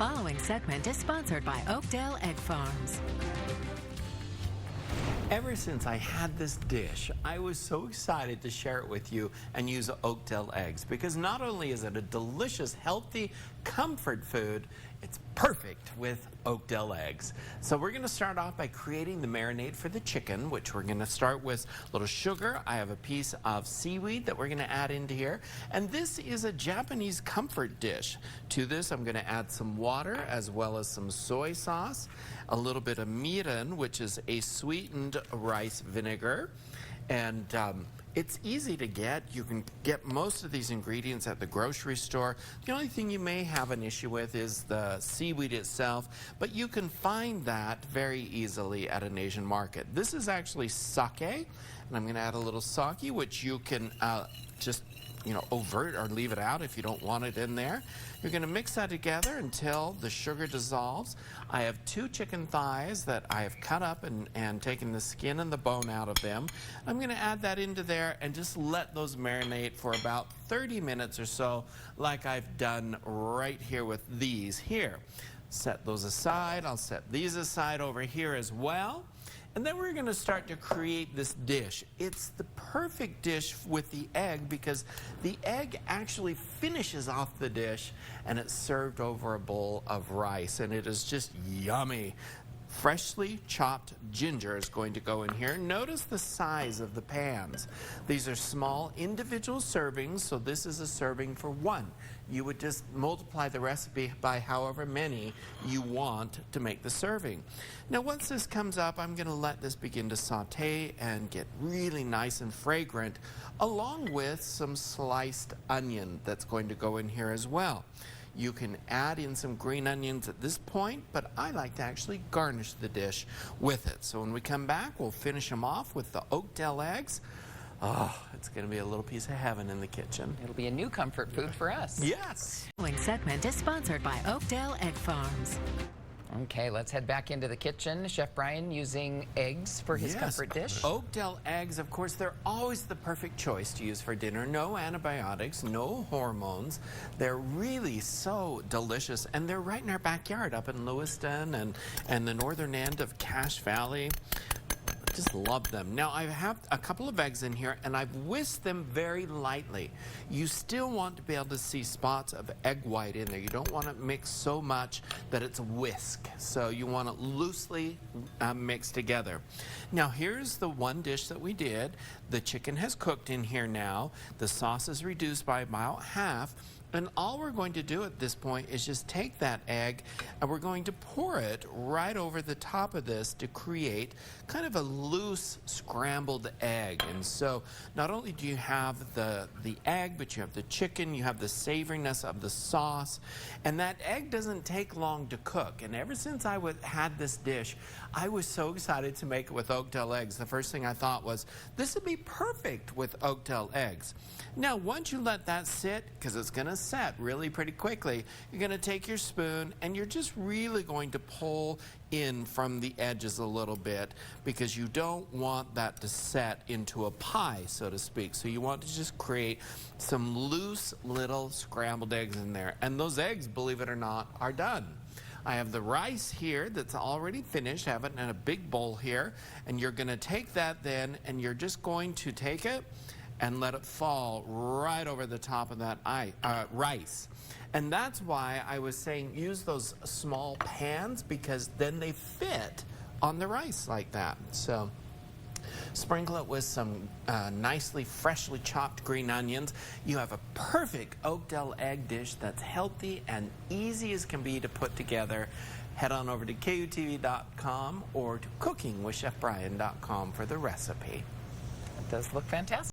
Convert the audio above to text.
following segment is sponsored by Oakdell Egg Farms. Ever since I had this dish, I was so excited to share it with you and use Oakdell eggs because not only is it a delicious, healthy, comfort food, it's perfect with Oakdell eggs. So we're going to start off by creating the marinade for the chicken, which we're going to start with a little sugar. I have a piece of seaweed that we're going to add into here. And this is a Japanese comfort dish. To this, I'm going to add some water as well as some soy sauce, a little bit of mirin, which is a sweetened rice vinegar. And it's easy to get. You can get most of these ingredients at the grocery store. The only thing you may have an issue with is the seaweed itself, but you can find that very easily at an Asian market. This is actually sake, and I'm going to add a little sake, which you can just overt or leave it out if you don't want it in there. You're going to mix that together until the sugar dissolves. I have 2 chicken thighs that I have cut up and taken the skin and the bone out of them. I'm going to add that into there and just let those marinate for about 30 minutes or so, like I've done right here with these here. Set those aside. I'll set these aside over here as well. And then we're going to start to create this dish. It's the perfect dish with the egg because the egg actually finishes off the dish and it's served over a bowl of rice, and it is just yummy. Freshly chopped ginger is going to go in here. Notice the size of the pans. These are small individual servings, so this is a serving for 1. You would just multiply the recipe by however many you want to make the serving. Now once this comes up, I'm going to let this begin to saute and get really nice and fragrant, along with some sliced onion that's going to go in here as well. You can add in some green onions at this point, but I like to actually garnish the dish with it. So when we come back, we'll finish them off with the Oakdell eggs. Oh, it's going to be a little piece of heaven in the kitchen. It'll be a new comfort food for us. Yes. The following segment is sponsored by Oakdell Egg Farms. Okay, let's head back into the kitchen. Chef Bryan using eggs for his comfort dish. Oakdell eggs, of course, they're always the perfect choice to use for dinner. No antibiotics, no hormones. They're really so delicious, and they're right in our backyard up in Lewiston and the northern end of Cache Valley. Just love them. Now I have a couple of eggs in here and I've whisked them very lightly. You still want to be able to see spots of egg white in there. You don't want to mix so much that it's a whisk. So you want it loosely mixed together. Now here's the one dish that we did. The chicken has cooked in here now. The sauce is reduced by about half. And all we're going to do at this point is just take that egg and we're going to pour it right over the top of this to create kind of a loose scrambled egg. And so not only do you have the egg, but you have the chicken, you have the savoriness of the sauce, and that egg doesn't take long to cook. And ever since I had this dish, I was so excited to make it with Oakdell eggs. The first thing I thought was, this would be perfect with Oakdell eggs. Now, once you let that sit, because it's going to set really pretty quickly, you're going to take your spoon and you're just really going to pull in from the edges a little bit because you don't want that to set into a pie, so to speak. So you want to just create some loose little scrambled eggs in there. And those eggs, believe it or not, are done. I have the rice here that's already finished. I have it in a big bowl here. And you're going to take that then and you're just going to take it and let it fall right over the top of that rice. And that's why I was saying use those small pans, because then they fit on the rice like that. So sprinkle it with some nicely freshly chopped green onions. You have a perfect Oakdell egg dish that's healthy and easy as can be to put together. Head on over to KUTV.com or to cookingwithchefbryan.com for the recipe. It does look fantastic.